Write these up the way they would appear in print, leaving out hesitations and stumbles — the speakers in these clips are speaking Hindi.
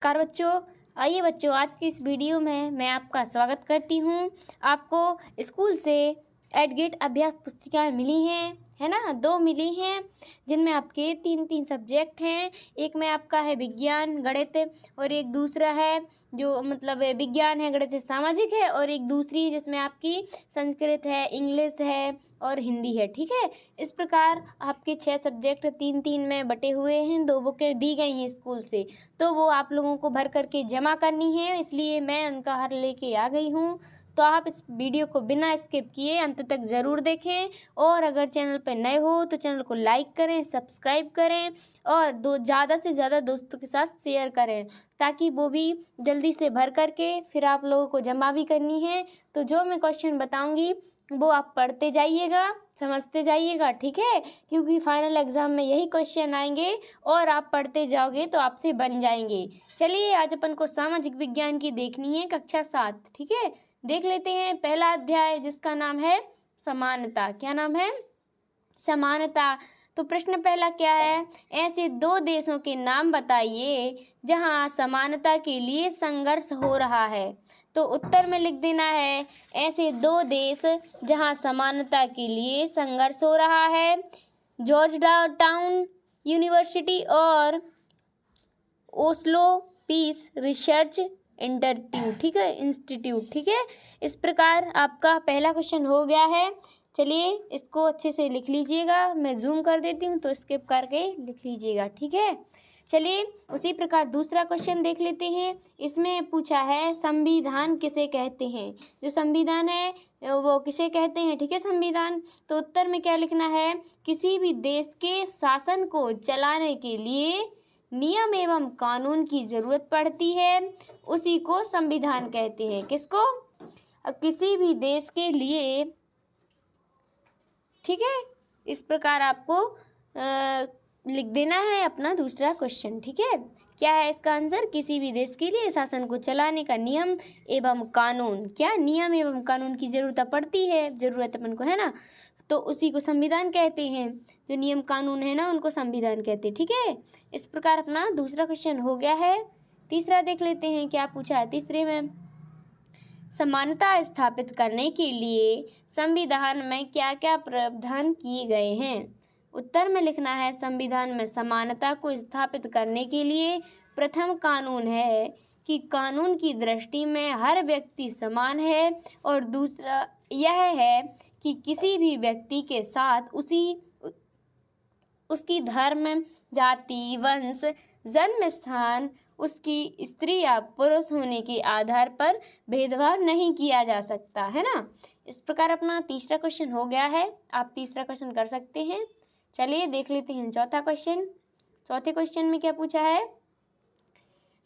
नमस्कार बच्चों। आइए बच्चों, आज की इस वीडियो में मैं आपका स्वागत करती हूँ। आपको स्कूल से एट गेट अभ्यास पुस्तिकाएँ मिली हैं, है ना? 2 मिली हैं, जिनमें आपके 3-3 सब्जेक्ट हैं। एक में आपका है विज्ञान गणित और एक दूसरा है जो मतलब विज्ञान है, गणित है, सामाजिक है, और एक दूसरी जिसमें आपकी संस्कृत है, इंग्लिश है और हिंदी है। ठीक है? इस प्रकार आपके 6 सब्जेक्ट 3-3 में बँटे हुए हैं। 2 बुकें दी गई हैं स्कूल से, तो वो आप लोगों को भर करके जमा करनी है, इसलिए मैं उनका हल लेके आ गई हूँ। तो आप इस वीडियो को बिना स्किप किए अंत तक ज़रूर देखें, और अगर चैनल पर नए हो तो चैनल को लाइक करें, सब्सक्राइब करें और ज़्यादा से ज़्यादा दोस्तों के साथ शेयर करें, ताकि वो भी जल्दी से भर करके फिर आप लोगों को जमा भी करनी है। तो जो मैं क्वेश्चन बताऊँगी वो आप पढ़ते जाइएगा, समझते जाइएगा, ठीक है? क्योंकि फाइनल एग्ज़ाम में यही क्वेश्चन आएंगे और आप पढ़ते जाओगे तो आपसे बन जाएंगे। चलिए, आज अपन को सामाजिक विज्ञान की देखनी है, कक्षा 7। ठीक है? देख लेते हैं पहला अध्याय, जिसका नाम है समानता। क्या नाम है? समानता। तो प्रश्न पहला क्या है? ऐसे 2 देशों के नाम बताइए जहां समानता के लिए संघर्ष हो रहा है। तो उत्तर में लिख देना है ऐसे 2 देश जहां समानता के लिए संघर्ष हो रहा है, जॉर्ज टाउन यूनिवर्सिटी और ओस्लो पीस रिसर्च इंस्टीट्यूट। ठीक है? इस प्रकार आपका पहला क्वेश्चन हो गया है। चलिए, इसको अच्छे से लिख लीजिएगा। मैं जूम कर देती हूँ तो स्किप करके लिख लीजिएगा। ठीक है? चलिए, उसी प्रकार दूसरा क्वेश्चन देख लेते हैं। इसमें पूछा है संविधान किसे कहते हैं। जो संविधान है वो किसे कहते हैं? ठीक है, संविधान। तो उत्तर में क्या लिखना है? किसी भी देश के शासन को चलाने के लिए नियम एवं कानून की जरूरत पड़ती है, उसी को संविधान कहते हैं। किसको? किसी भी देश के लिए। ठीक है? इस प्रकार आपको लिख देना है अपना दूसरा क्वेश्चन। ठीक है? क्या है इसका आंसर? किसी भी देश के लिए शासन को चलाने का नियम एवं कानून। क्या नियम एवं कानून की जरूरत पड़ती है? जरूरत अपन को है ना, तो उसी को संविधान कहते हैं। जो नियम कानून है ना, उनको संविधान कहते हैं। ठीक है? इस प्रकार अपना दूसरा क्वेश्चन हो गया है। तीसरा देख लेते हैं क्या पूछा है तीसरे में। समानता स्थापित करने के लिए संविधान में क्या क्या प्रावधान किए गए हैं? उत्तर में लिखना है संविधान में समानता को स्थापित करने के लिए प्रथम कानून है कि कानून की दृष्टि में हर व्यक्ति समान है, और दूसरा यह है कि किसी भी व्यक्ति के साथ उसकी धर्म, जाति, वंश, जन्म स्थान, उसकी स्त्री या पुरुष होने के आधार पर भेदभाव नहीं किया जा सकता, है ना। इस प्रकार अपना तीसरा क्वेश्चन हो गया है। आप तीसरा क्वेश्चन कर सकते हैं। चलिए देख लेते हैं चौथा क्वेश्चन। चौथे क्वेश्चन में क्या पूछा है?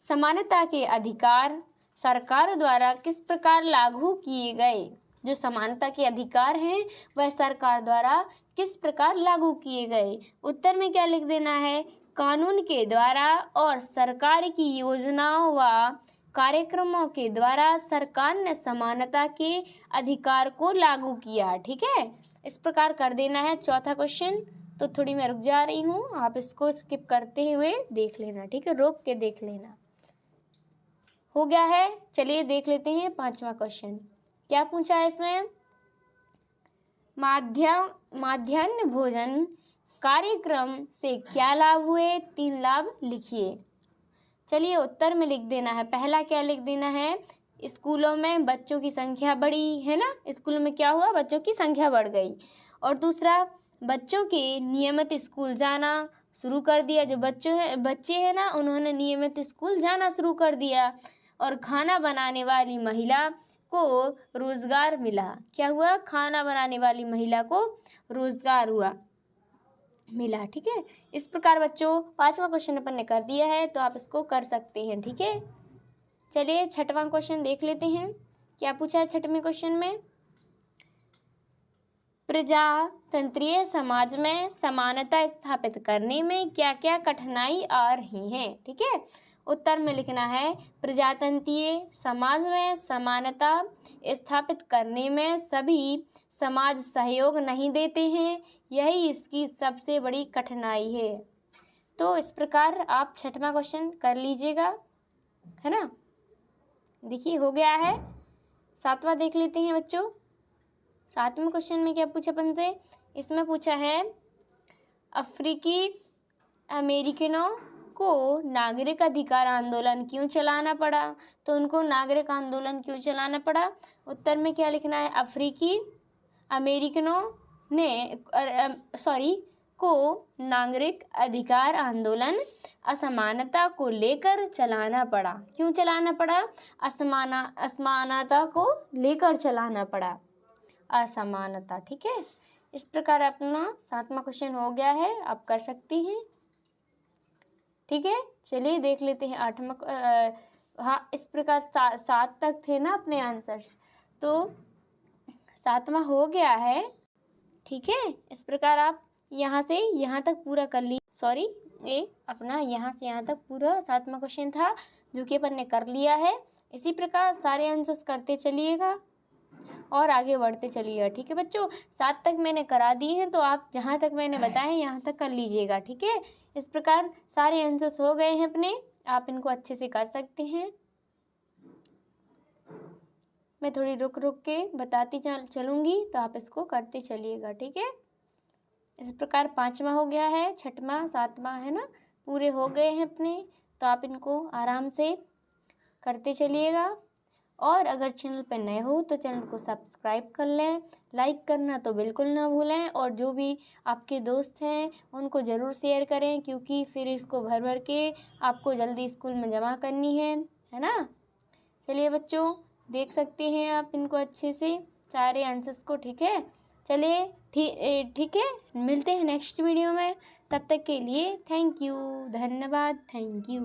समानता के अधिकार सरकार द्वारा किस प्रकार लागू किए गए। जो समानता के अधिकार हैं वह सरकार द्वारा किस प्रकार लागू किए गए। उत्तर में क्या लिख देना है? कानून के द्वारा और सरकार की योजनाओं व कार्यक्रमों के द्वारा सरकार ने समानता के अधिकार को लागू किया। ठीक है? इस प्रकार कर देना है चौथा क्वेश्चन। तो थोड़ी मैं रुक जा रही हूँ, आप इसको स्किप करते हुए देख लेना। ठीक है? रोक के देख लेना। हो गया है। चलिए देख लेते हैं पांचवा क्वेश्चन। क्या पूछा है इसमें? माध्याह्न भोजन कार्यक्रम से क्या लाभ हुए? 3 लाभ लिखिए। चलिए उत्तर में लिख देना है। पहला क्या लिख देना है? स्कूलों में बच्चों की संख्या बढ़ी, है ना। स्कूलों में क्या हुआ? बच्चों की संख्या बढ़ गई। और दूसरा, बच्चों के नियमित स्कूल जाना शुरू कर दिया। जो बच्चे हैं ना, उन्होंने नियमित स्कूल जाना शुरू कर दिया। और खाना बनाने वाली महिला को रोजगार मिला। क्या हुआ? खाना बनाने वाली महिला को रोजगार मिला। ठीक है? इस प्रकार बच्चों पांचवा क्वेश्चन अपन ने कर दिया है, तो आप इसको कर सकते हैं। ठीक है? चलिए छठवां क्वेश्चन देख लेते हैं। क्या पूछा है छठवें क्वेश्चन में? प्रजातंत्रीय समाज में समानता स्थापित करने में क्या क्या कठिनाई आ रही हैं। ठीक है? उत्तर में लिखना है प्रजातंत्रीय समाज में समानता स्थापित करने में सभी समाज सहयोग नहीं देते हैं, यही इसकी सबसे बड़ी कठिनाई है। तो इस प्रकार आप छठवां क्वेश्चन कर लीजिएगा। है ना। देखिए हो गया है। 7वां देख लेते हैं बच्चों। 7वें क्वेश्चन में क्या पूछा अपन से, इसमें पूछा है अफ्रीकी अमेरिकनों को नागरिक अधिकार आंदोलन क्यों चलाना पड़ा। तो उनको नागरिक आंदोलन क्यों चलाना पड़ा, उत्तर में क्या लिखना है, अफ्रीकी अमेरिकनों ने को नागरिक अधिकार आंदोलन असमानता को लेकर चलाना पड़ा। क्यों चलाना पड़ा, असमानता को लेकर चलाना पड़ा, असमानता। ठीक है, इस प्रकार अपना 7वां क्वेश्चन हो गया है, आप कर सकती हैं। ठीक है, चलिए देख लेते हैं 8वां। हाँ, इस प्रकार 7 तक थे ना अपने आंसर्स, तो 7वां हो गया है। ठीक है, इस प्रकार आप यहाँ से यहाँ तक पूरा कर ली। सॉरी, ये अपना यहाँ से यहाँ तक पूरा 7वां क्वेश्चन था जो कि अपन ने कर लिया है। इसी प्रकार सारे आंसर्स करते चलिएगा और आगे बढ़ते चलिएगा। ठीक है बच्चों, 7 तक मैंने करा दिए हैं, तो आप जहाँ तक मैंने बताए यहाँ तक कर लीजिएगा। ठीक है, इस प्रकार सारे आंसर्स हो गए हैं अपने, आप इनको अच्छे से कर सकते हैं। मैं थोड़ी रुक रुक के बताती चलूँगी, तो आप इसको करते चलिएगा। ठीक है, इस प्रकार 5वां हो गया है, 6वां 7वां, है ना, पूरे हो गए हैं अपने, तो आप इनको आराम से करते चलिएगा। और अगर चैनल पर नए हो तो चैनल को सब्सक्राइब कर लें, लाइक करना तो बिल्कुल ना भूलें, और जो भी आपके दोस्त हैं उनको ज़रूर शेयर करें, क्योंकि फिर इसको भर भर के आपको जल्दी स्कूल में जमा करनी है ना। चलिए बच्चों, देख सकते हैं आप इनको अच्छे से सारे आंसर्स को। ठीक है, चलिए ठीक है, मिलते हैं नेक्स्ट वीडियो में। तब तक के लिए थैंक यू, धन्यवाद, थैंक यू।